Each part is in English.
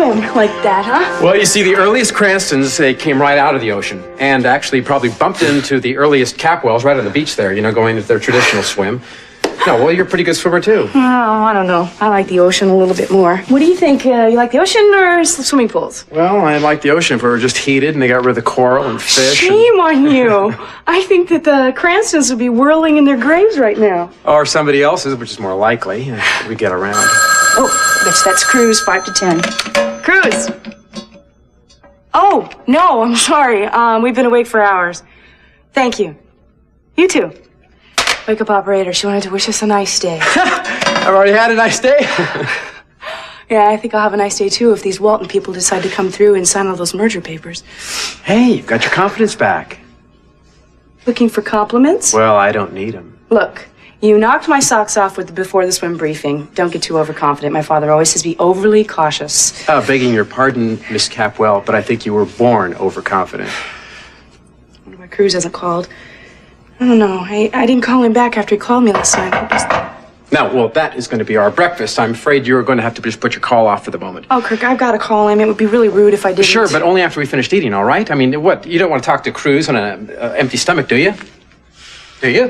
swim like that, huh? Well, you see, the earliest Cranstons, they came right out of the ocean and actually probably bumped into the earliest Capwells right on the beach there, going into their traditional swim. No, well, you're a pretty good swimmer, too. Oh, I don't know. I like the ocean a little bit more. What do you think? You like the ocean or swimming pools? Well, I like the ocean if we were just heated and they got rid of the coral and fish. Shame on you. I think that the Cranstons would be whirling in their graves right now. Or somebody else's, which is more likely. We get around. Oh, bitch, that's Cruz, 5 to 10. Cruz! Oh, no, I'm sorry. We've been awake for hours. Thank you. You too. Wake up, operator. She wanted to wish us a nice day. I've already had a nice day. Yeah, I think I'll have a nice day, too, if these Walton people decide to come through and sign all those merger papers. Hey, you've got your confidence back. Looking for compliments? Well, I don't need them. Look, you knocked my socks off with the before the swim briefing. Don't get too overconfident. My father always says be overly cautious. Begging your pardon, Miss Capwell, but I think you were born overconfident. I wonder why Cruz hasn't called. I don't know. I didn't call him back after he called me last time. Now, well, that is going to be our breakfast. I'm afraid you're going to have to just put your call off for the moment. Oh, Kirk, I've got to call him. It would be really rude if I didn't. Sure, but only after we finished eating, all right? I mean, what? You don't want to talk to Cruz on an empty stomach, do you? Do you?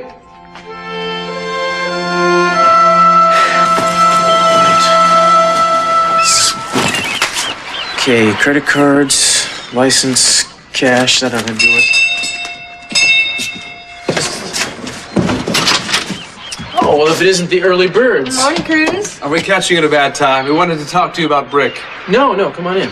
Okay, credit cards, license, cash, that ought to do it. Oh, well, if it isn't the early birds. Morning, Cruz. Are we catching you at a bad time? We wanted to talk to you about Brick. No, come on in.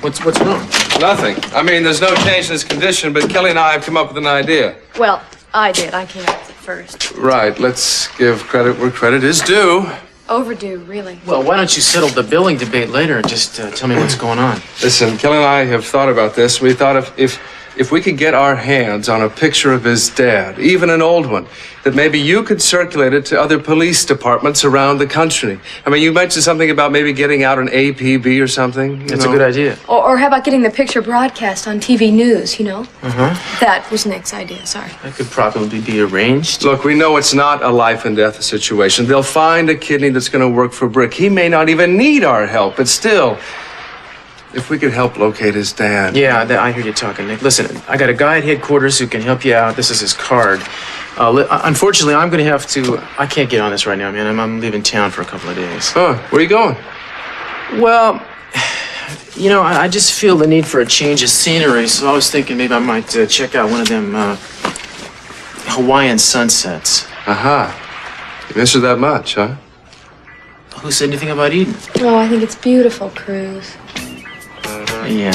What's wrong? Nothing. I mean, there's no change in his condition, but Kelly and I have come up with an idea. Well, I did. I came up with it first. Right. Let's give credit where credit is due. Overdue, really. Well, why don't you settle the billing debate later and just tell me what's going on? Listen, Kelly and I have thought about this. We thought if we could get our hands on a picture of his dad, even an old one, that maybe you could circulate it to other police departments around the country. I mean, you mentioned something about maybe getting out an APB or something. That's a good idea. Or how about getting the picture broadcast on TV news, Uh-huh. That was Nick's idea, sorry. That could probably be arranged. Look, we know it's not a life and death situation. They'll find a kidney that's going to work for Brick. He may not even need our help, but still, if we could help locate his dad. Yeah, I heard you talking, Nick. Listen, I got a guy at headquarters who can help you out. This is his card. Unfortunately, I'm going to have to... I can't get on this right now, man. I'm leaving town for a couple of days. Huh, where are you going? Well, I just feel the need for a change of scenery, so I was thinking maybe I might check out one of them Hawaiian sunsets. Aha. You miss her that much, huh? Who said anything about Eden? Oh, I think it's beautiful, Cruz. Yeah.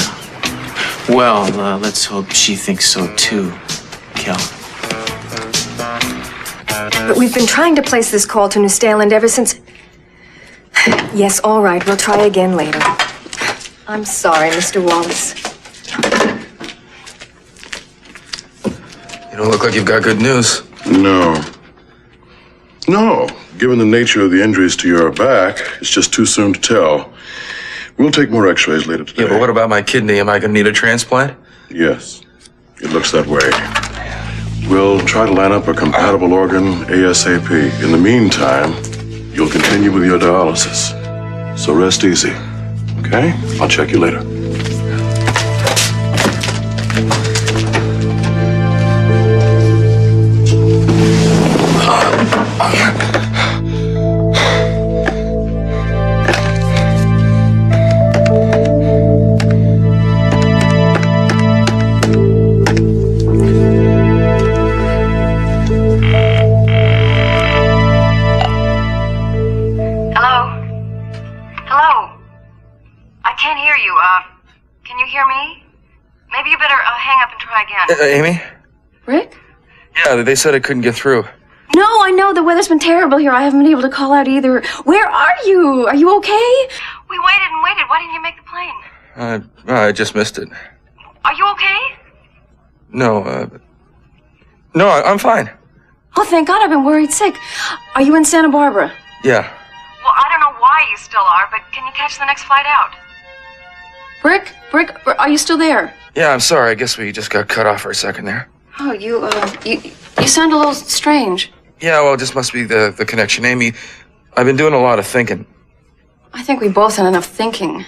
Well, let's hope she thinks so, too, Kel. But we've been trying to place this call to New Staland ever since... Yes, all right. We'll try again later. I'm sorry, Mr. Wallace. You don't look like you've got good news. No. Given the nature of the injuries to your back, it's just too soon to tell. We'll take more x-rays later today. Yeah, but what about my kidney? Am I going to need a transplant? Yes, it looks that way. We'll try to line up a compatible organ ASAP. In the meantime, you'll continue with your dialysis. So rest easy, okay? I'll check you later. Amy? Rick? Yeah, they said I couldn't get through. No, I know. The weather's been terrible here. I haven't been able to call out either. Where are you? Are you okay? We waited and waited. Why didn't you make the plane? I just missed it. Are you okay? No, I'm fine. Oh, thank God. I've been worried sick. Are you in Santa Barbara? Yeah. Well, I don't know why you still are, but can you catch the next flight out? Rick, are you still there? Yeah, I'm sorry. I guess we just got cut off for a second there. Oh, you sound a little strange. Yeah, well, it just must be the connection. Amy, I've been doing a lot of thinking. I think we both had enough thinking.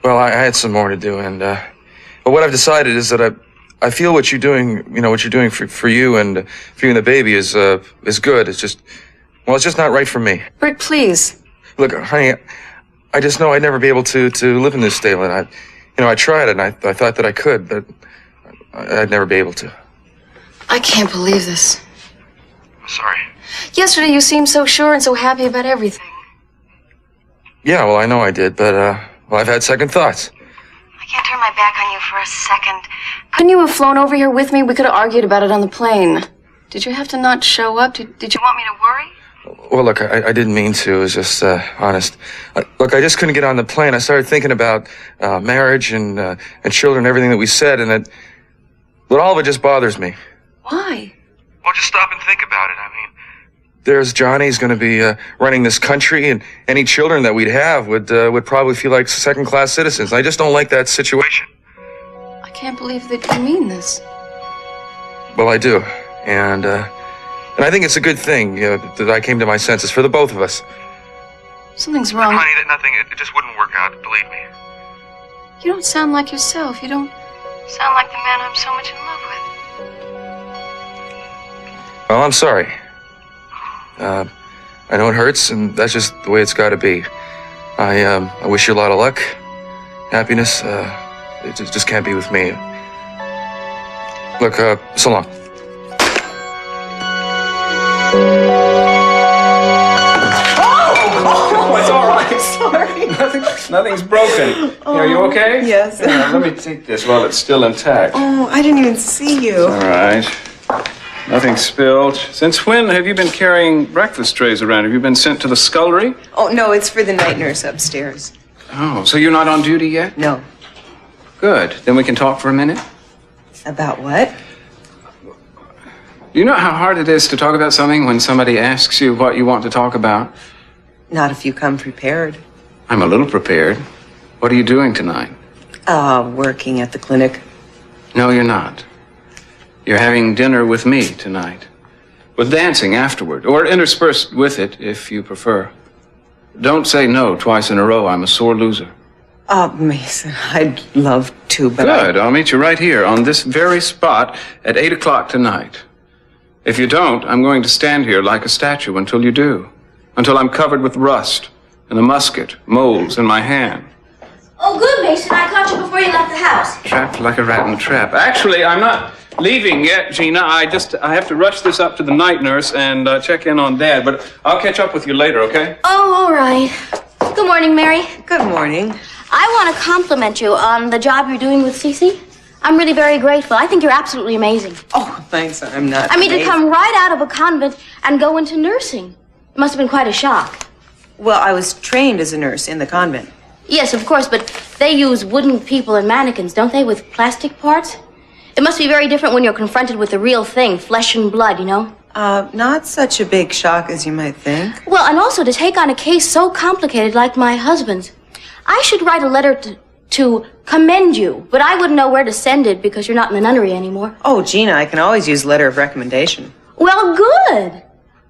Well, I had some more to do, and but what I've decided is that I feel what you're doing, what you're doing for you and for you and the baby is good. It's just not right for me. Rick, please. Look, honey, I just know I'd never be able to live in this state. And I tried it, and I thought that I could, but I'd never be able to. I can't believe this. I'm sorry. Yesterday you seemed so sure and so happy about everything. Yeah, well, I know I did, but I've had second thoughts. I can't turn my back on you for a second. Couldn't you have flown over here with me? We could have argued about it on the plane. Did you have to not show up? Did you Want me to worry? Well, look, I didn't mean to. It was just honest. Look, I just couldn't get on the plane. I started thinking about marriage and children and everything that we said, and all of it just bothers me. Why? Well, just stop and think about it. I mean, there's Johnny's going to be running this country, and any children that we'd have would probably feel like second-class citizens. I just don't like that situation. I can't believe that you mean this. Well, I do, and I think it's a good thing that I came to my senses for the both of us. Something's wrong. Honey, it just wouldn't work out. Believe me. You don't sound like yourself. You don't Sound like the man I'm so much in love with. Well, I'm sorry. I know it hurts, and that's just the way it's got to be. I wish you a lot of luck, happiness. It just can't be with me. Look, so long. Oh, it's all right. Sorry. Nothing's broken. Are you okay? Yes. Let me take this while it's still intact. Oh, I didn't even see you. All right. Nothing spilled. Since when have you been carrying breakfast trays around? Have you been sent to the scullery? Oh, no, it's for the night nurse upstairs. Oh, so you're not on duty yet? No. Good. Then we can talk for a minute. About what? You know how hard it is to talk about something when somebody asks you what you want to talk about? Not if you come prepared. I'm a little prepared. What are you doing tonight? Working at the clinic. No, you're not. You're having dinner with me tonight. With dancing afterward, or interspersed with it, if you prefer. Don't say no twice in a row. I'm a sore loser. Mason, I'd love to, but Good. I'll meet you right here on this very spot at 8 o'clock tonight. If you don't, I'm going to stand here like a statue until you do. Until I'm covered with rust and the musket molds in my hand. Oh, good, Mason. I caught you before you left the house. Trapped like a rat in a trap. Actually, I'm not leaving yet, Gina. I have to rush this up to the night nurse and check in on Dad. But I'll catch up with you later, okay? Oh, all right. Good morning, Mary. Good morning. I want to compliment you on the job you're doing with Cece. I'm really very grateful. I think you're absolutely amazing. Oh, thanks. I'm not. I mean, to amazing. come right out of a convent and go into nursing. It must have been quite a shock. Well, I was trained as a nurse in the convent. Yes, of course, but they use wooden people and mannequins, don't they, with plastic parts? It must be very different when you're confronted with the real thing, flesh and blood, you know? Not such a big shock as you might think. Well, and also to take on a case so complicated like my husband's. I should write a letter to commend you, but I wouldn't know where to send it because you're not in the nunnery anymore. Oh, Gina, I can always use letter of recommendation. Well, good.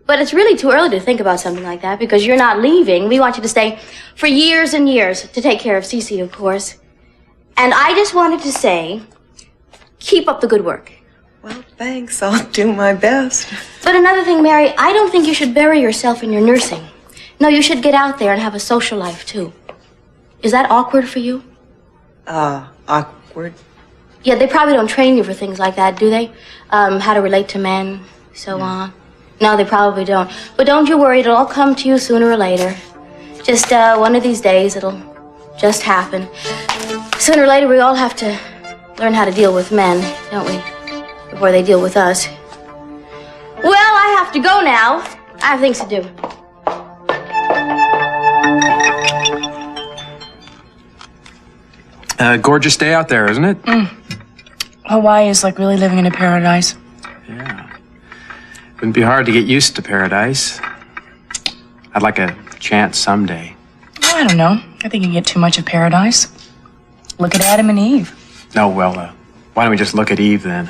But it's really too early to think about something like that because you're not leaving. We want you to stay for years and years to take care of Cece, of course. And I just wanted to say, keep up the good work. Well, thanks. I'll do my best. But another thing, Mary, I don't think you should bury yourself in your nursing. No, you should get out there and have a social life, too. Is that awkward for you? Awkward? Yeah, they probably don't train you for things like that, do they? How to relate to men, so on. No, they probably don't. But don't you worry, it'll all come to you sooner or later. Just one of these days, it'll just happen. Sooner or later, we all have to learn how to deal with men, don't we? Before they deal with us. Well, I have to go now. I have things to do. Gorgeous day out there, isn't it? Hawaii is like really living in a paradise. Yeah. Wouldn't be hard to get used to paradise. I'd like a chance someday. Well, I don't know. I think you get too much of paradise. Look at Adam and Eve. No, well, why don't we just look at Eve then?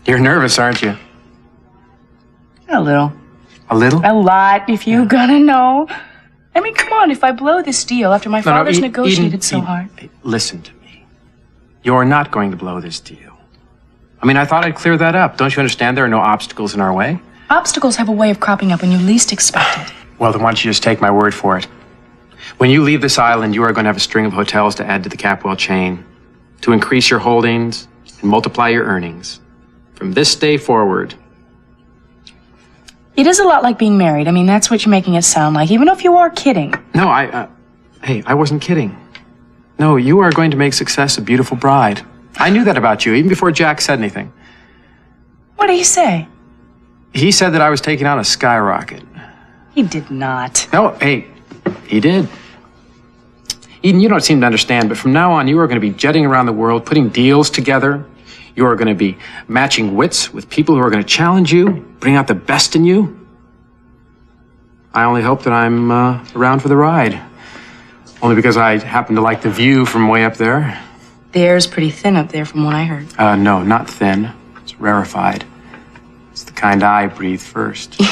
You're nervous, aren't you? A little. A little? A lot, if you gotta know. I mean, come on, if I blow this deal after my father's negotiated so hard. Listen to me. You're not going to blow this deal. I mean, I thought I'd clear that up. Don't you understand there are no obstacles in our way? Obstacles have a way of cropping up when you least expect it. Well, then why don't you just take my word for it? When you leave this island, you are going to have a string of hotels to add to the Capwell chain, to increase your holdings and multiply your earnings. From this day forward. It is a lot like being married. I mean, that's what you're making it sound like, even if you are kidding. No, hey, I wasn't kidding. No, you are going to make success a beautiful bride. I knew that about you, even before Jack said anything. What did he say? He said that I was taking on a skyrocket. He did not. No, hey, he did. Eden, you don't seem to understand, but from now on, you are going to be jetting around the world, putting deals together. You are going to be matching wits with people who are going to challenge you, bring out the best in you. I only hope that I'm around for the ride. Only because I happen to like the view from way up there. The air's pretty thin up there from what I heard. No, not thin. It's rarefied. It's the kind I breathe first. You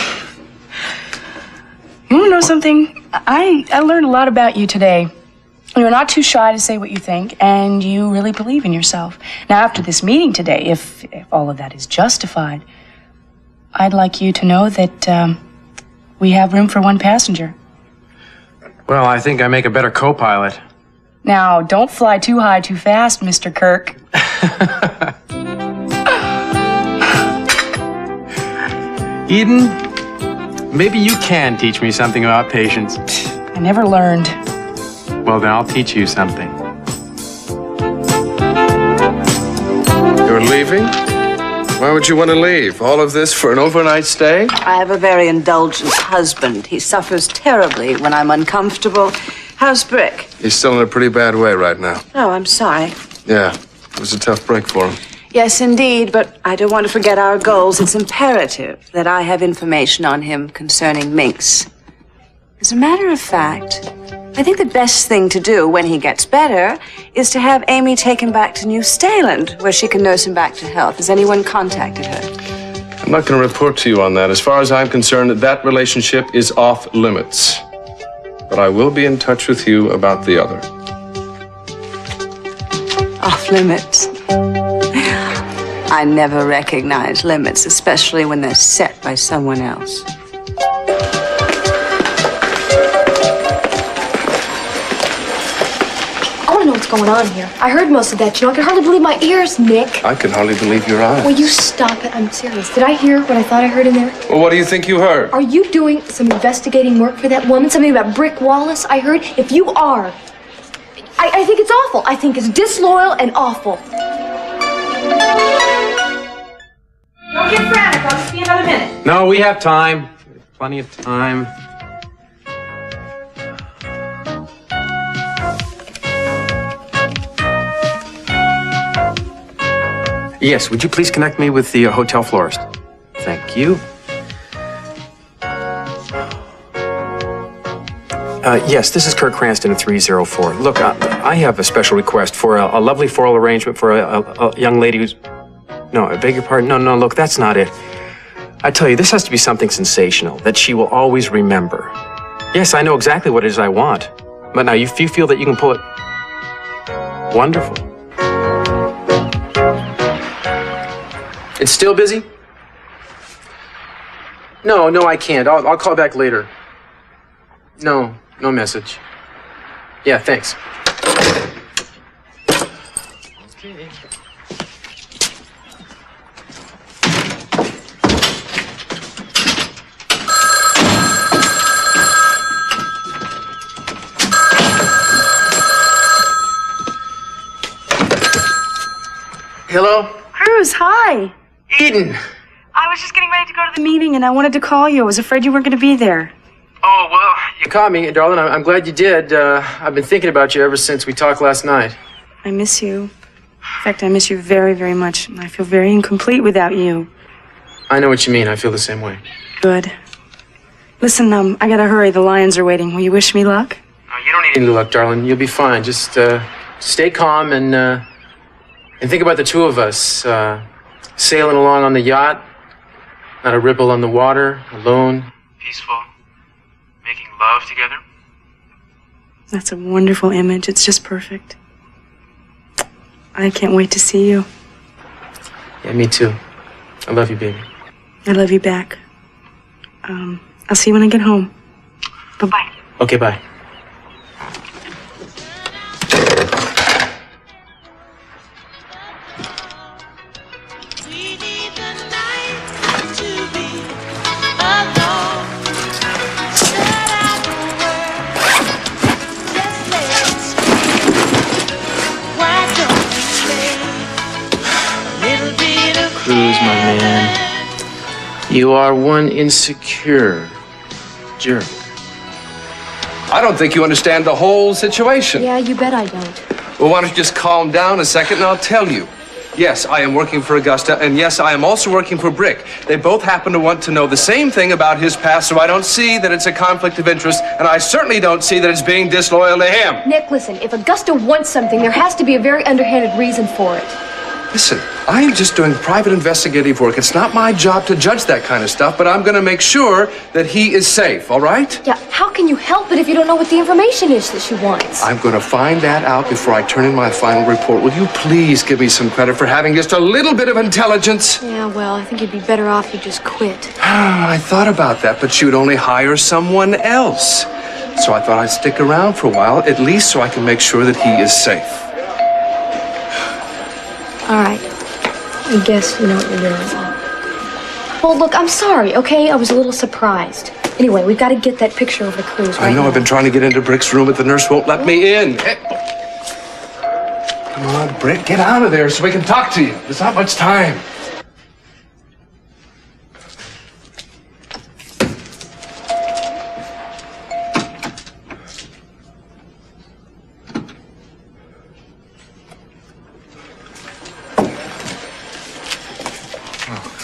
want to know something? I learned a lot about you today. You're not too shy to say what you think, and you really believe in yourself. Now, after this meeting today, if all of that is justified, I'd like you to know that we have room for one passenger. Well, I think I make a better co-pilot. Now, don't fly too high too fast, Mr. Kirk. Eden, maybe you can teach me something about patience. I never learned. Well, then I'll teach you something. You're leaving? Why would you want to leave? All of this for an overnight stay? I have a very indulgent husband. He suffers terribly when I'm uncomfortable. How's Brick? He's still in a pretty bad way right now. Oh, I'm sorry. Yeah, it was a tough break for him. Yes, indeed, but I don't want to forget our goals. It's imperative that I have information on him concerning Minx. As a matter of fact, I think the best thing to do when he gets better is to have Amy taken back to New Staland, where she can nurse him back to health. Has anyone contacted her? I'm not going to report to you on that. As far as I'm concerned, that relationship is off limits. But I will be in touch with you about the other. Off limits. I never recognize limits, especially when they're set by someone else. I want to know what's going on here. I heard most of that. You know, I can hardly believe my ears, Nick. I can hardly believe your eyes. Will you stop it? I'm serious. Did I hear what I thought I heard in there? Well, what do you think you heard? Are you doing some investigating work for that woman? Something about Brick Wallace, I heard? If you are, I think it's awful. I think it's disloyal and awful. Don't get frantic. I'll just be another minute. No, we have time. Plenty of time. Yes, would you please connect me with the hotel florist? Thank you. Yes, this is Kirk Cranston at 304. Look, I have a special request for a lovely floral arrangement for a young lady who's... No, I beg your pardon. No, look, that's not it. I tell you, this has to be something sensational that she will always remember. Yes, I know exactly what it is I want. But now, if you feel that you can pull it... Wonderful. It's still busy? No, I can't. I'll call back later. No message. Yeah, thanks. Okay. Hello? Cruz, hi. Eden. I was just getting ready to go to the meeting, and I wanted to call you. I was afraid you weren't going to be there. Oh, well, you caught me, darling. I'm glad you did. I've been thinking about you ever since we talked last night. I miss you. In fact, I miss you very, very much. I feel very incomplete without you. I know what you mean. I feel the same way. Good. Listen, I gotta hurry. The Lions are waiting. Will you wish me luck? You don't need any luck, darling. You'll be fine. Just stay calm and think about the two of us sailing along on the yacht, not a ripple on the water, alone, peaceful, making love together. That's a wonderful image. It's just perfect. I can't wait to see you. Yeah, me too. I love you, baby. I love you back. I'll see you when I get home. Bye-bye. Okay, bye. Cruz, my man. You are one insecure jerk. I don't think you understand the whole situation. Yeah, you bet I don't. Well, why don't you just calm down a second and I'll tell you. Yes, I am working for Augusta, and yes, I am also working for Brick. They both happen to want to know the same thing about his past, so I don't see that it's a conflict of interest, and I certainly don't see that it's being disloyal to him. Nick, listen, if Augusta wants something, there has to be a very underhanded reason for it. Listen, I am just doing private investigative work. It's not my job to judge that kind of stuff, but I'm going to make sure that he is safe, all right? Yeah, how can you help it if you don't know what the information is that she wants? I'm going to find that out before I turn in my final report. Will you please give me some credit for having just a little bit of intelligence? Yeah, well, I think you'd be better off if you just quit. I thought about that, but she would only hire someone else. So I thought I'd stick around for a while, at least so I can make sure that he is safe. All right. I guess you know what you're doing. Well, look, I'm sorry, okay? I was a little surprised. Anyway, we've got to get that picture over to Cruz right I know now. I've been trying to get into Brick's room, but the nurse won't let me in. Hey. Come on, Brick, get out of there so we can talk to you. There's not much time.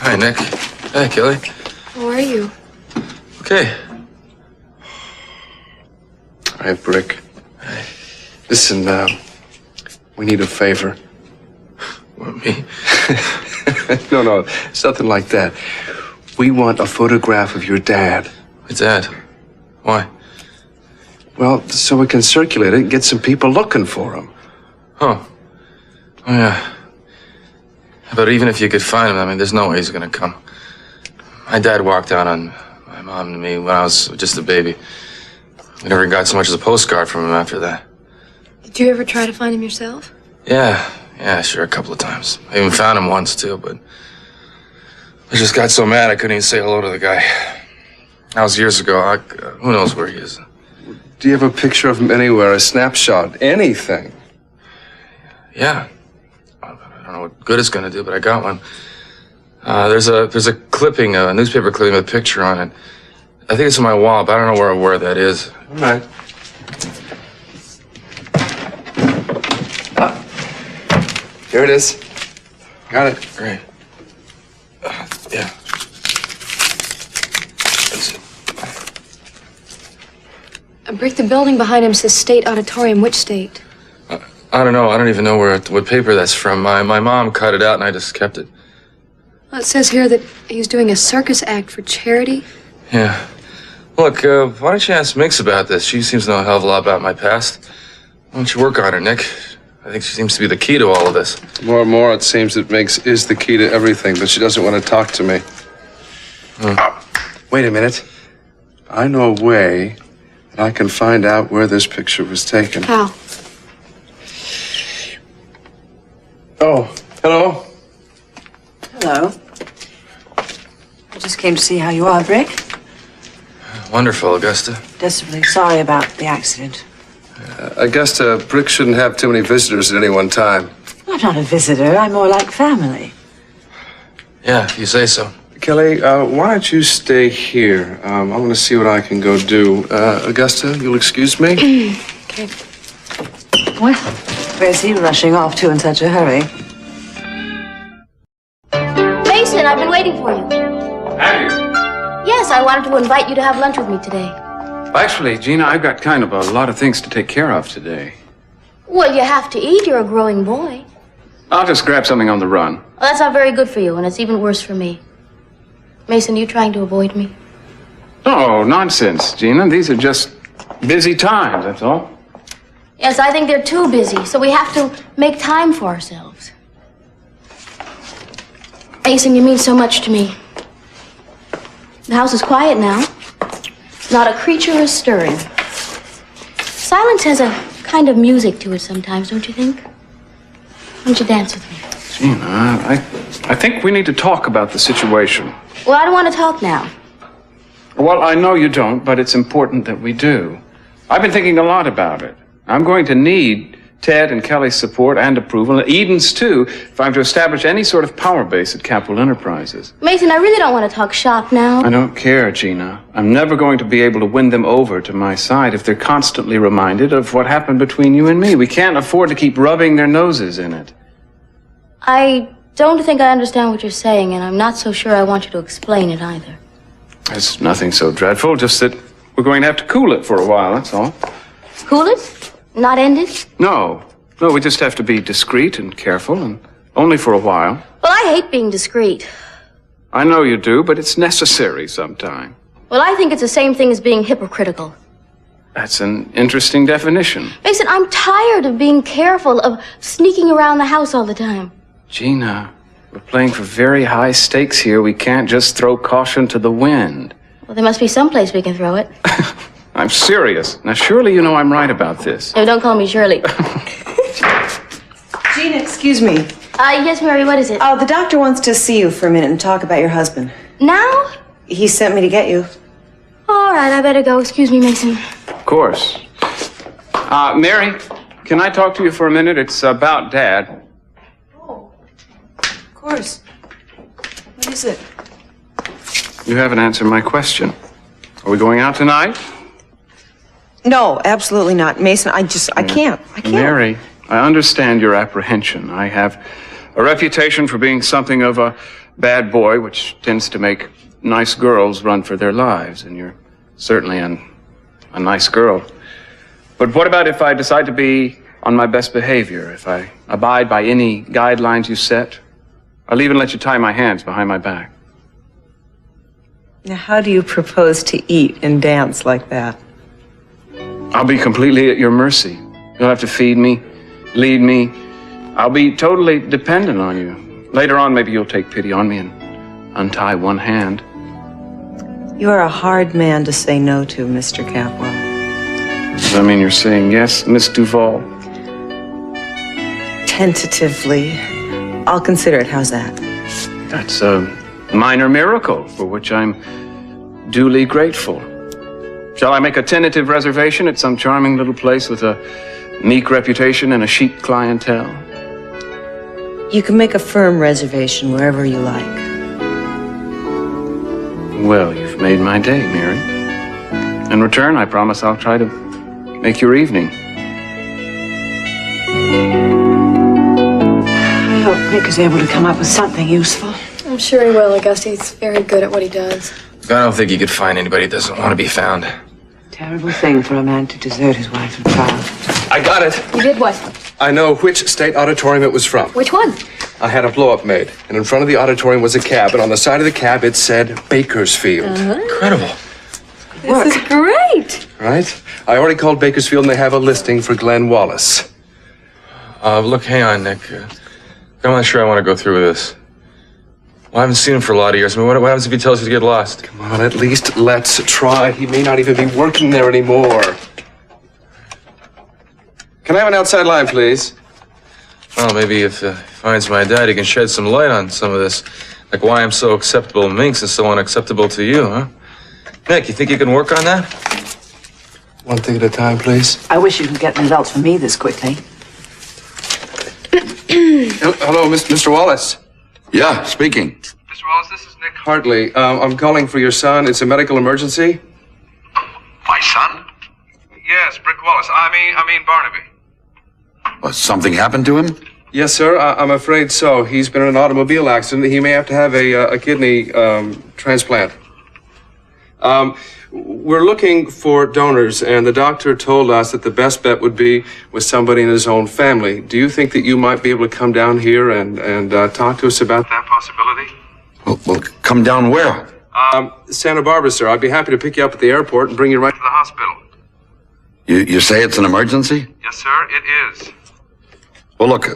Hi, Nick. Hey, Kelly. How are you? Okay. Hi, Brick. Listen, we need a favor. What, me? No, it's nothing like that. We want a photograph of your dad. My dad? Why? Well, so we can circulate it and get some people looking for him. Oh. Oh, yeah. But even if you could find him, I mean, there's no way he's gonna come. My dad walked out on my mom and me when I was just a baby. We never got so much as a postcard from him after that. Did you ever try to find him yourself? Yeah, sure, a couple of times. I even found him once, too, but I just got so mad I couldn't even say hello to the guy. That was years ago. Who knows where he is? Do you have a picture of him anywhere, a snapshot, anything? Yeah. I don't know what good it's gonna do, but I got one. There's a clipping, a newspaper clipping with a picture on it. I think it's on my wall, but I don't know where that is. All right. Here it is. Got it. Great. Yeah. That's it. Brick, the building behind him says State Auditorium. Which state? I don't know. I don't even know what paper that's from. My mom cut it out, and I just kept it. Well, it says here that he's doing a circus act for charity. Yeah. Look, why don't you ask Mix about this? She seems to know a hell of a lot about my past. Why don't you work on her, Nick? I think she seems to be the key to all of this. More and more, it seems that Mix is the key to everything, but she doesn't want to talk to me. Wait a minute. I know a way that I can find out where this picture was taken. How? Oh, hello. Hello. I just came to see how you are, Brick. Wonderful, Augusta. Desperately sorry about the accident. Augusta, Brick shouldn't have too many visitors at any one time. I'm not a visitor. I'm more like family. Yeah, if you say so. Kelly, why don't you stay here? I'm going to see what I can go do. Augusta, you'll excuse me? Okay. Well, where's he rushing off to in such a hurry? Mason, I've been waiting for you. Have you? Yes, I wanted to invite you to have lunch with me today. Actually, Gina, I've got kind of a lot of things to take care of today. Well, you have to eat. You're a growing boy. I'll just grab something on the run. Well, that's not very good for you, and it's even worse for me. Mason, are you trying to avoid me? Oh, nonsense, Gina. These are just busy times, that's all. Yes, I think they're too busy, so we have to make time for ourselves. Mason, you mean so much to me. The house is quiet now. Not a creature is stirring. Silence has a kind of music to it sometimes, don't you think? Why don't you dance with me? Gina, I think we need to talk about the situation. Well, I don't want to talk now. Well, I know you don't, but it's important that we do. I've been thinking a lot about it. I'm going to need Ted and Kelly's support and approval, and Eden's too, if I'm to establish any sort of power base at Capital Enterprises. Mason, I really don't want to talk shop now. I don't care, Gina. I'm never going to be able to win them over to my side if they're constantly reminded of what happened between you and me. We can't afford to keep rubbing their noses in it. I don't think I understand what you're saying, and I'm not so sure I want you to explain it either. It's nothing so dreadful, just that we're going to have to cool it for a while, that's all. Cool it? Not end it? No, we just have to be discreet and careful, and only for a while. Well, I hate being discreet. I know you do, but it's necessary sometime. Well, I think it's the same thing as being hypocritical. That's an interesting definition. Mason, I'm tired of being careful, of sneaking around the house all the time. Gina, we're playing for very high stakes here. We can't just throw caution to the wind. Well, there must be some place we can throw it. I'm serious. Now, surely you know I'm right about this. No, don't call me Shirley. Gina, excuse me. Yes, Mary, what is it? Oh, the doctor wants to see you for a minute and talk about your husband. Now? He sent me to get you. All right, I better go. Excuse me, Mason. Of course. Mary, can I talk to you for a minute? It's about Dad. Oh, of course. What is it? You haven't answered my question. Are we going out tonight? No, absolutely not. Mason, I can't. Mary, I understand your apprehension. I have a reputation for being something of a bad boy, which tends to make nice girls run for their lives, and you're certainly a nice girl. But what about if I decide to be on my best behavior, if I abide by any guidelines you set? I'll even let you tie my hands behind my back. Now, how do you propose to eat and dance like that? I'll be completely at your mercy. You'll have to feed me, lead me. I'll be totally dependent on you. Later on, maybe you'll take pity on me and untie one hand. You are a hard man to say no to, Mr. Capwell. Does that mean you're saying yes, Miss Duval? Tentatively. I'll consider it. How's that? That's a minor miracle for which I'm duly grateful. Shall I make a tentative reservation at some charming little place with a meek reputation and a chic clientele? You can make a firm reservation wherever you like. Well, you've made my day, Mary. In return, I promise I'll try to make your evening. I hope Nick is able to come up with something useful. I'm sure he will. Augustine's very good at what he does. I don't think he could find anybody that doesn't want to be found. Terrible thing for a man to desert his wife and child. I got it. You did what? I know which state auditorium it was from. Which one? I had a blow-up made, and in front of the auditorium was a cab, and on the side of the cab it said Bakersfield. Incredible. This is great. Right? I already called Bakersfield, and they have a listing for Glenn Wallace. Look, hang on, Nick. I'm not sure I want to go through with this. Well, I haven't seen him for a lot of years. I mean, what happens if he tells you to get lost? Come on, at least let's try. He may not even be working there anymore. Can I have an outside line, please? Well, maybe if he finds my dad, he can shed some light on some of this. Like why I'm so acceptable to Minx and so unacceptable to you, huh? Nick, you think you can work on that? One thing at a time, please. I wish you could get results from me this quickly. Hello, Mr. Wallace. Yeah, speaking. Mr. Wallace, this is Nick Hartley. I'm calling for your son. It's a medical emergency. My son? Yes, Brick Wallace. I mean Barnaby. Something happened to him? Yes, sir. I'm afraid so. He's been in an automobile accident. He may have to have a kidney transplant. We're looking for donors, and the doctor told us that the best bet would be with somebody in his own family. Do you think that you might be able to come down here and talk to us about that possibility? Well, come down where? Santa Barbara, sir. I'd be happy to pick you up at the airport and bring you right to the hospital. You say it's an emergency? Yes, sir, it is. Well, look,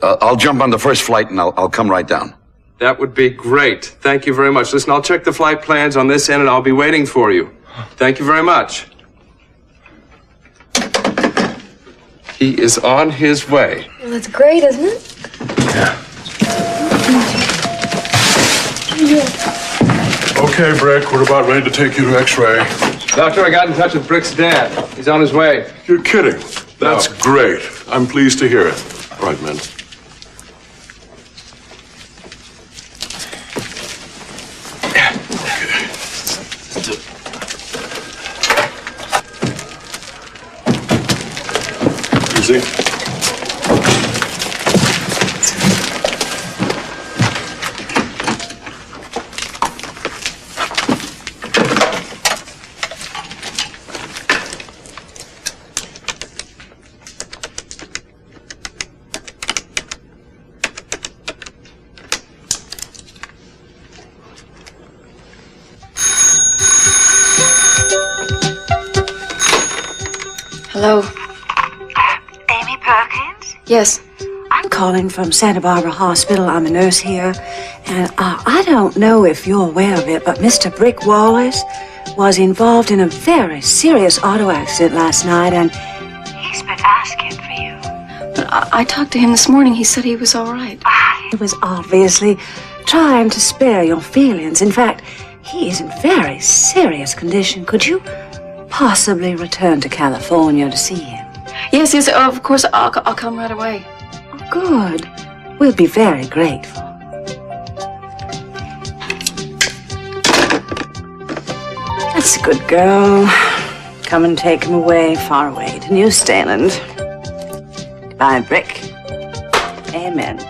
I'll jump on the first flight and I'll come right down. That would be great. Thank you very much. Listen, I'll check the flight plans on this end and I'll be waiting for you. Thank you very much. He is on his way. Well, that's great, isn't it? Yeah. Okay, Brick, we're about ready to take you to X-ray. Doctor, I got in touch with Brick's dad. He's on his way. You're kidding. That's great. I'm pleased to hear it. All right, men. Easy. Hello. Amy Perkins? Yes. I'm calling from Santa Barbara Hospital. I'm a nurse here. And I don't know if you're aware of it, but Mr. Brick Wallace was involved in a very serious auto accident last night, and he's been asking for you. But I talked to him this morning. He said he was all right. He was obviously trying to spare your feelings. In fact, he is in very serious condition. Could you possibly return to California to see him? Yes, of course. I'll come right away. Oh, good. We'll be very grateful. That's a good girl. Come and take him away, far away to New Zealand. Goodbye, Brick. Amen.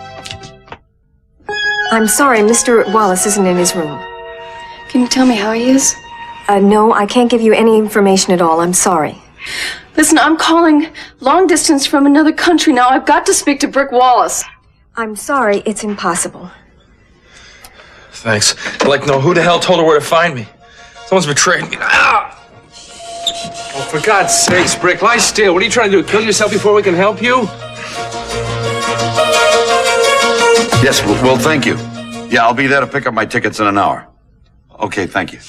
I'm sorry, Mr. Wallace isn't in his room. Can you tell me how he is? No, I can't give you any information at all. I'm sorry. Listen, I'm calling long distance from another country now. I've got to speak to Brick Wallace. I'm sorry, it's impossible. Thanks. I'd like to know who the hell told her where to find me. Someone's betrayed me. Ah! Oh, for God's sakes, Brick, lie still. What are you trying to do? Kill yourself before we can help you? Yes, well, thank you. Yeah, I'll be there to pick up my tickets in an hour. Okay, thank you.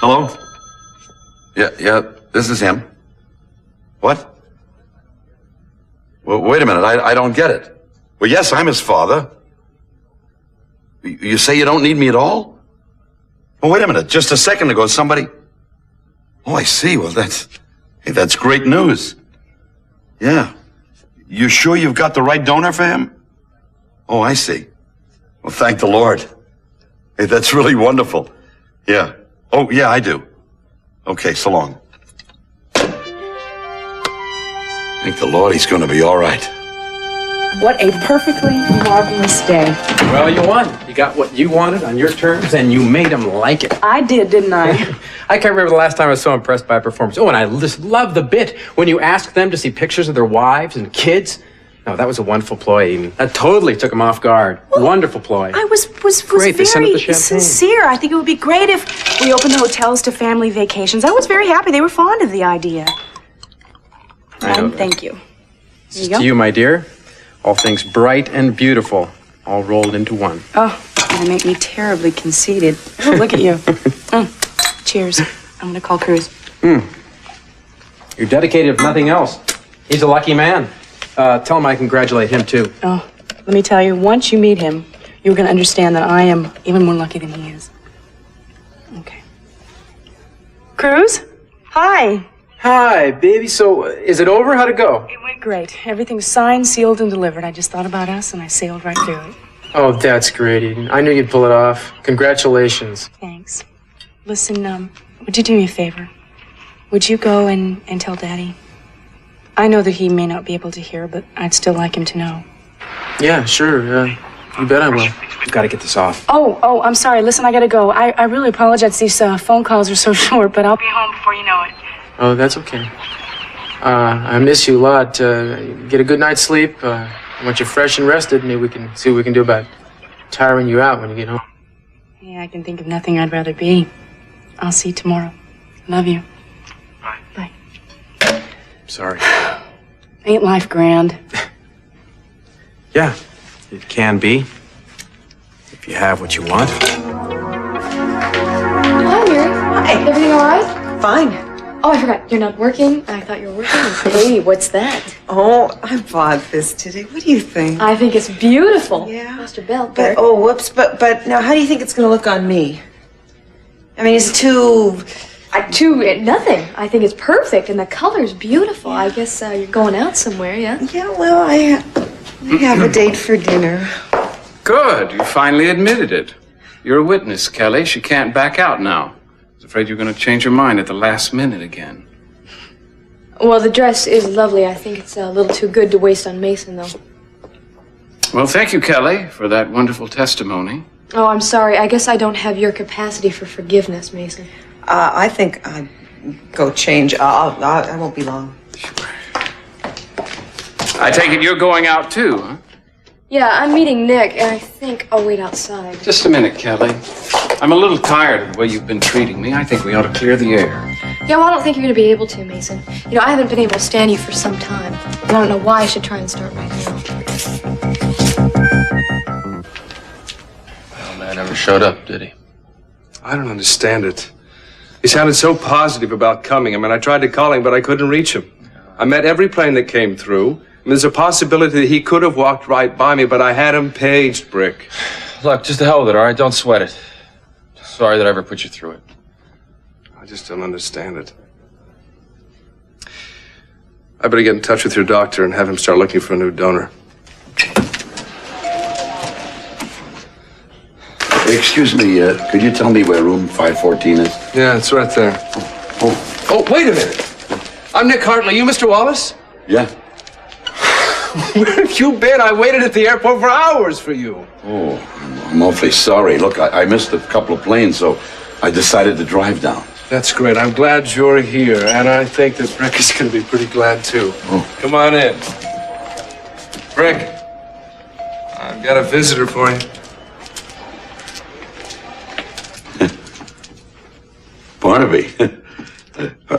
Hello? Yeah, this is him. What? Well, wait a minute, I don't get it. Well, yes, I'm his father. You say you don't need me at all? Well, wait a minute, just a second ago somebody... Oh, I see, well, that's great news. Yeah. You sure you've got the right donor for him? Oh, I see. Well, thank the Lord. Hey, that's really wonderful. Yeah. Oh, yeah, I do. Okay, so long. Thank the Lord he's going to be all right. What a perfectly marvelous day. Well, you won. You got what you wanted on your terms, and you made them like it. I did, didn't I? I can't remember the last time I was so impressed by a performance. Oh, and I just love the bit when you asked them to see pictures of their wives and kids. No, that was a wonderful ploy, Amy. That totally took them off guard. Well, wonderful ploy. I was great. They sent up the very champagne. sincere. I think it would be great if we opened the hotels to family vacations. I was very happy. They were fond of the idea. I know that. Thank you. There you go. To you, my dear, all things bright and beautiful, all rolled into one. Oh, you make me terribly conceited. Oh, look at you. Cheers. I'm gonna call Cruz. You're dedicated, if nothing else. He's a lucky man. Tell him I congratulate him, too. Oh, let me tell you, once you meet him, you're gonna understand that I am even more lucky than he is. Okay. Cruz? Hi. Hi, baby. So, is it over? How'd it go? It went great. Everything's signed, sealed, and delivered. I just thought about us, and I sailed right through it. Oh, that's great, Eden. I knew you'd pull it off. Congratulations. Thanks. Listen, would you do me a favor? Would you go and tell Daddy? I know that he may not be able to hear, but I'd still like him to know. Yeah, sure. You bet I will. I've got to get this off. Oh, I'm sorry. Listen, I gotta go. I really apologize. These phone calls are so short, but I'll be home before you know it. Oh, that's okay. I miss you a lot. Get a good night's sleep. Once you're fresh and rested, maybe we can see what we can do about tiring you out when you get home. Yeah, I can think of nothing I'd rather be. I'll see you tomorrow. Love you. Bye. Bye. Sorry. Ain't life grand? Yeah, it can be. If you have what you want. Hi, Mary. Hi. Everything all right? Fine. Oh, I forgot. You're not working? I thought you were working. Hey, what's that? Oh, I bought this today. What do you think? I think it's beautiful. Yeah. Mr. Belt. But, oh, whoops. But now, how do you think it's going to look on me? I mean, it's too... Nothing. I think it's perfect, and the color's beautiful. I guess you're going out somewhere, yeah? Yeah, well, I have a date for dinner. Good. You finally admitted it. You're a witness, Kelly. She can't back out now. I was afraid you were going to change your mind at the last minute again. Well, the dress is lovely. I think it's a little too good to waste on Mason, though. Well, thank you, Kelly, for that wonderful testimony. Oh, I'm sorry. I guess I don't have your capacity for forgiveness, Mason. I think I'd go change. I won't be long. I take it you're going out, too, huh? Yeah, I'm meeting Nick, and I think I'll wait outside. Just a minute, Kelly. I'm a little tired of the way you've been treating me. I think we ought to clear the air. Yeah, well, I don't think you're going to be able to, Mason. You know, I haven't been able to stand you for some time. And I don't know why I should try and start right now. Well, man never showed up, did he? I don't understand it. He sounded so positive about coming. I mean, I tried to call him, but I couldn't reach him. I met every plane that came through. And there's a possibility that he could have walked right by me, but I had him paged, Brick. Look, just the hell with it, all right? Don't sweat it. Sorry that I ever put you through it. I just don't understand it. I better get in touch with your doctor and have him start looking for a new donor. Excuse me, could you tell me where room 514 is? Yeah, it's right there. Oh, wait a minute. I'm Nick Hartley. You Mr. Wallace? Yeah. Where have you been? I waited at the airport for hours for you. Oh, I'm awfully sorry. Look, I missed a couple of planes, so I decided to drive down. That's great. I'm glad you're here, and I think that Brick is going to be pretty glad, too. Oh. Come on in. Brick, I've got a visitor for you. Barnaby,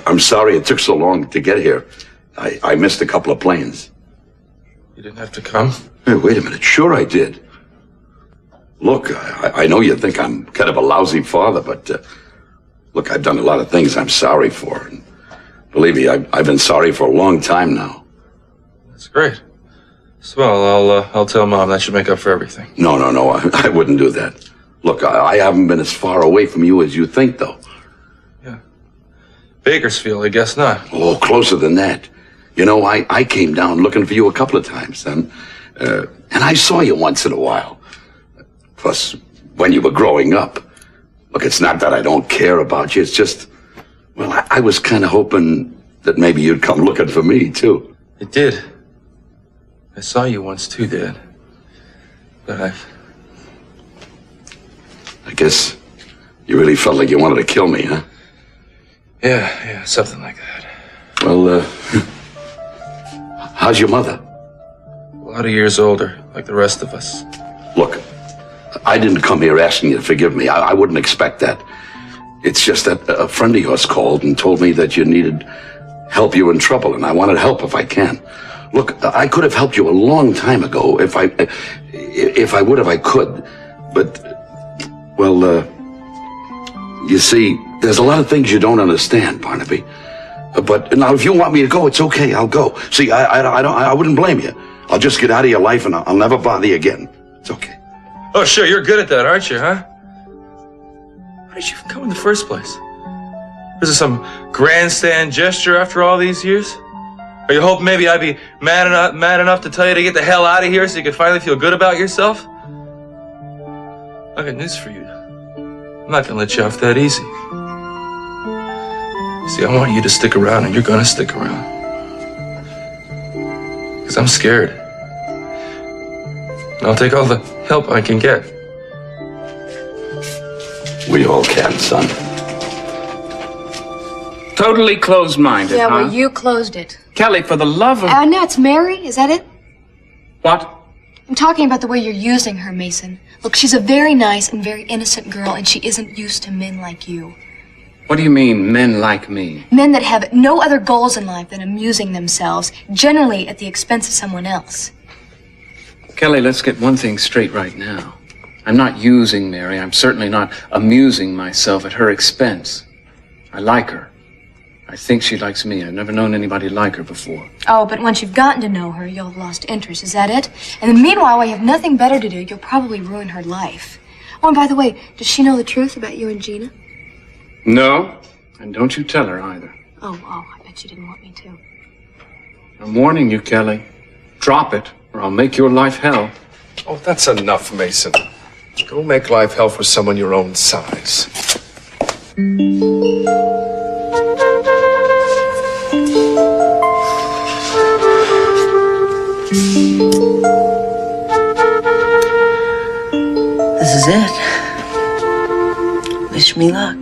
I'm sorry it took so long to get here. I missed a couple of planes. You didn't have to come? Hey, wait a minute. Sure I did. Look, I know you think I'm kind of a lousy father, but look, I've done a lot of things I'm sorry for. And believe me, I've been sorry for a long time now. That's great. Swell, I'll tell Mom. That should make up for everything. No, I wouldn't do that. Look, I haven't been as far away from you as you think, though. Bakersfield, I guess not. Oh, closer than that. You know, I came down looking for you a couple of times, and I saw you once in a while. Plus, when you were growing up. Look, it's not that I don't care about you, it's just, well, I was kind of hoping that maybe you'd come looking for me, too. It did. I saw you once, too, Dad. But I guess you really felt like you wanted to kill me, huh? Yeah, something like that. Well, how's your mother? A lot of years older, like the rest of us. Look, I didn't come here asking you to forgive me. I wouldn't expect that. It's just that a friend of yours called and told me that you needed help. You were in trouble, and I wanted help if I can. Look, I could have helped you a long time ago if I would have, I could. But, well, you see, there's a lot of things you don't understand, Barnaby. But now, if you want me to go, it's okay. I'll go. See, I wouldn't blame you. I'll just get out of your life, and I'll never bother you again. It's okay. Oh, sure, you're good at that, aren't you, huh? Why did you even come in the first place? Was it some grandstand gesture after all these years? Or you hope maybe I'd be mad enough to tell you to get the hell out of here so you could finally feel good about yourself? I got news for you. I'm not gonna let you off that easy. See, I want you to stick around, and you're gonna stick around. Because I'm scared. And I'll take all the help I can get. We all can, son. Totally closed-minded, Yeah, huh? well, you closed it. Kelly, for the love of... No, it's Mary. Is that it? What? I'm talking about the way you're using her, Mason. Look, she's a very nice and very innocent girl, and she isn't used to men like you. What do you mean, men like me? Men that have no other goals in life than amusing themselves, generally at the expense of someone else. Kelly, let's get one thing straight right now. I'm not using Mary. I'm certainly not amusing myself at her expense. I like her. I think she likes me. I've never known anybody like her before. Oh, but once you've gotten to know her, you'll have lost interest. Is that it? And then meanwhile, while you have nothing better to do, you'll probably ruin her life. Oh, and by the way, does she know the truth about you and Gina? No, and don't you tell her either. Oh, I bet you didn't want me to. I'm warning you, Kelly. Drop it, or I'll make your life hell. Oh, that's enough, Mason. Go make life hell for someone your own size. This is it. Wish me luck.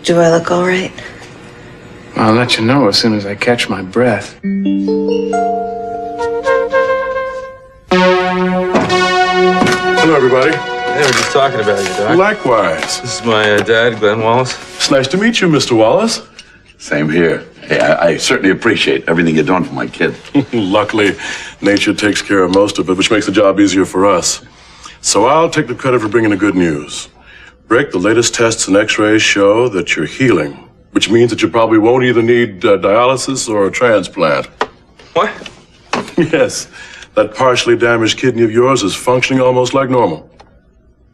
Do I look all right? I'll let you know as soon as I catch my breath. Hello, everybody. Hey, we're just talking about you, Doc. Likewise. This is my dad, Glenn Wallace. It's nice to meet you, Mr. Wallace. Same here. Hey, I certainly appreciate everything you're doing for my kid. Luckily, nature takes care of most of it, which makes the job easier for us. So I'll take the credit for bringing the good news. Rick, the latest tests and x-rays show that you're healing, which means that you probably won't either need dialysis or a transplant. What? Yes. That partially damaged kidney of yours is functioning almost like normal.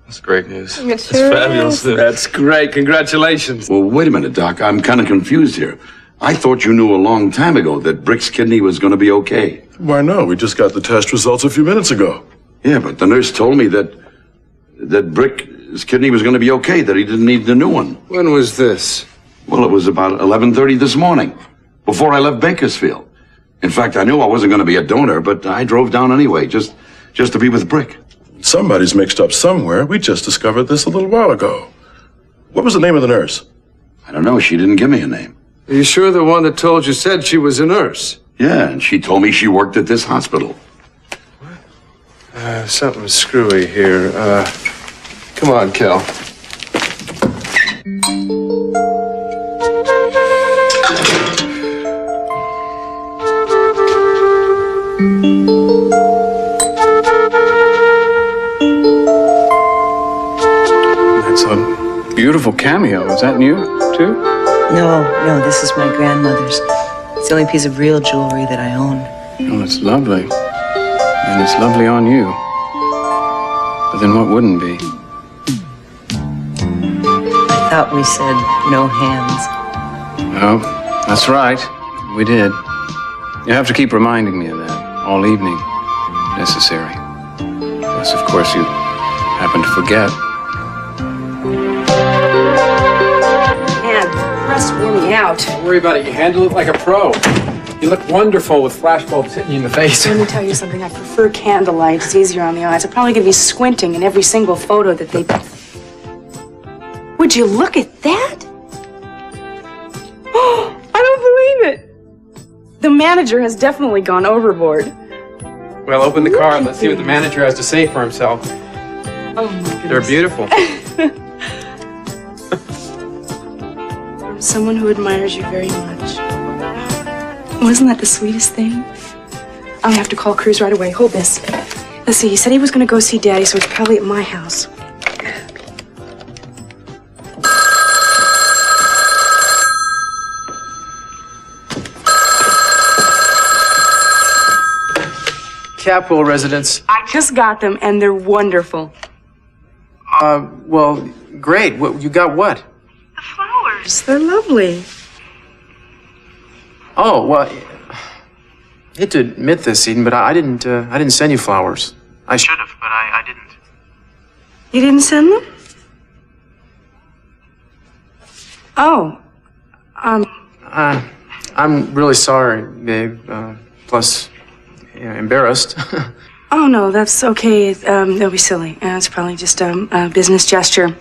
That's great news. It That's sure fabulous news. That's great. Congratulations. Well, wait a minute, Doc. I'm kind of confused here. I thought you knew a long time ago that Brick's kidney was going to be okay. Why, no. We just got the test results a few minutes ago. Yeah, but the nurse told me that Brick's kidney was going to be okay, that he didn't need the new one. When was this? Well, it was about 11:30 this morning, before I left Bakersfield. In fact, I knew I wasn't going to be a donor, but I drove down anyway, just to be with Brick. Somebody's mixed up somewhere. We just discovered this a little while ago. What was the name of the nurse? I don't know. She didn't give me a name. Are you sure the one that told you said she was a nurse? Yeah, and she told me she worked at this hospital. Something screwy here. Come on, Kel. That's a beautiful cameo. Is that new, too? No, this is my grandmother's. It's the only piece of real jewelry that I own. Oh, it's lovely. And it's lovely on you. But then what wouldn't be? I thought we said no hands. Oh, that's right. We did. You have to keep reminding me of that all evening. Necessary. Unless, of course, you happen to forget. Man, rest wore me out. Don't worry about it. You handle it like a pro. You look wonderful with flashbulbs hitting you in the face. Let me tell you something. I prefer candlelight. It's easier on the eyes. I'm probably going to be squinting in every single photo that they... Would you look at that? Oh, I don't believe it. The manager has definitely gone overboard. Well, open the car and let's see what the manager has to say for himself. Oh, my goodness. They're beautiful. From someone who admires you very much. Wasn't that the sweetest thing? I'll have to call Cruz right away. Hold this. Let's see, he said he was going to go see Daddy, so it's probably at my house. Capwell residence. I just got them, and they're wonderful. Well, great. What, you got what? The flowers. They're lovely. Oh, well, hate to admit this, Eden, but I didn't send you flowers. I should have, but I didn't. You didn't send them? Oh. I'm really sorry, babe. Plus, embarrassed. Oh, no, that's okay. That'll be silly. It's probably just a business gesture.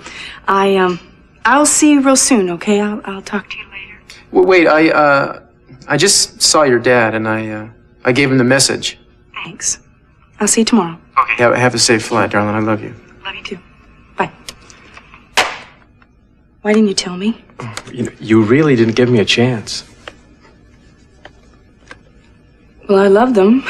I'll see you real soon, okay? I'll talk to you later. Well, wait, I just saw your dad, and I gave him the message. Thanks. I'll see you tomorrow. Okay. Have a safe flight, darling. I love you. Love you too. Bye. Why didn't you tell me? You really didn't give me a chance. Well, I love them.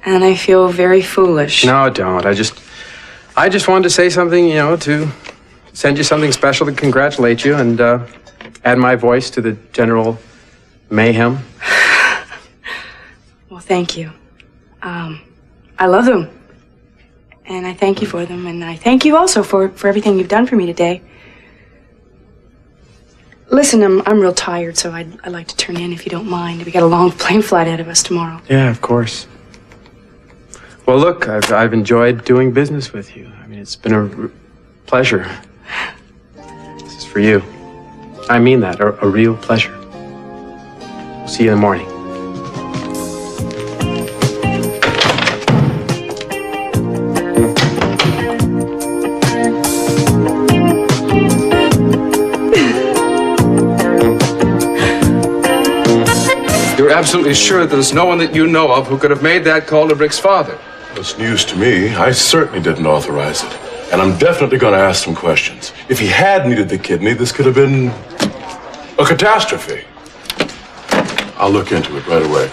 And I feel very foolish. No, don't. I just wanted to say something, to send you something special to congratulate you and add my voice to the general mayhem. Well, thank you. I love them. And I thank you for them. And I thank you also for everything you've done for me today. Listen, I'm real tired, so I'd like to turn in if you don't mind. We got a long plane flight ahead of us tomorrow. Yeah, of course. Well, look, I've enjoyed doing business with you. I mean, it's been a pleasure. This is for you. I mean that, a real pleasure. We'll see you in the morning. You're absolutely sure there's no one that you know of who could have made that call to Rick's father? It's news to me. I certainly didn't authorize it. And I'm definitely going to ask some questions. If he had needed the kidney, this could have been a catastrophe. I'll look into it right away.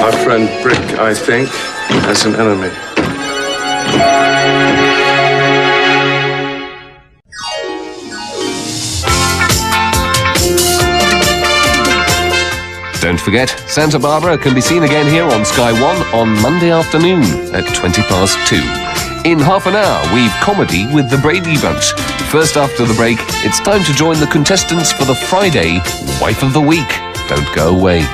Our friend Brick, I think, has an enemy. Don't forget, Santa Barbara can be seen again here on Sky One on Monday afternoon at 2:20. In half an hour, we've comedy with the Brady Bunch. First after the break, it's time to join the contestants for the Friday Wife of the Week. Don't go away.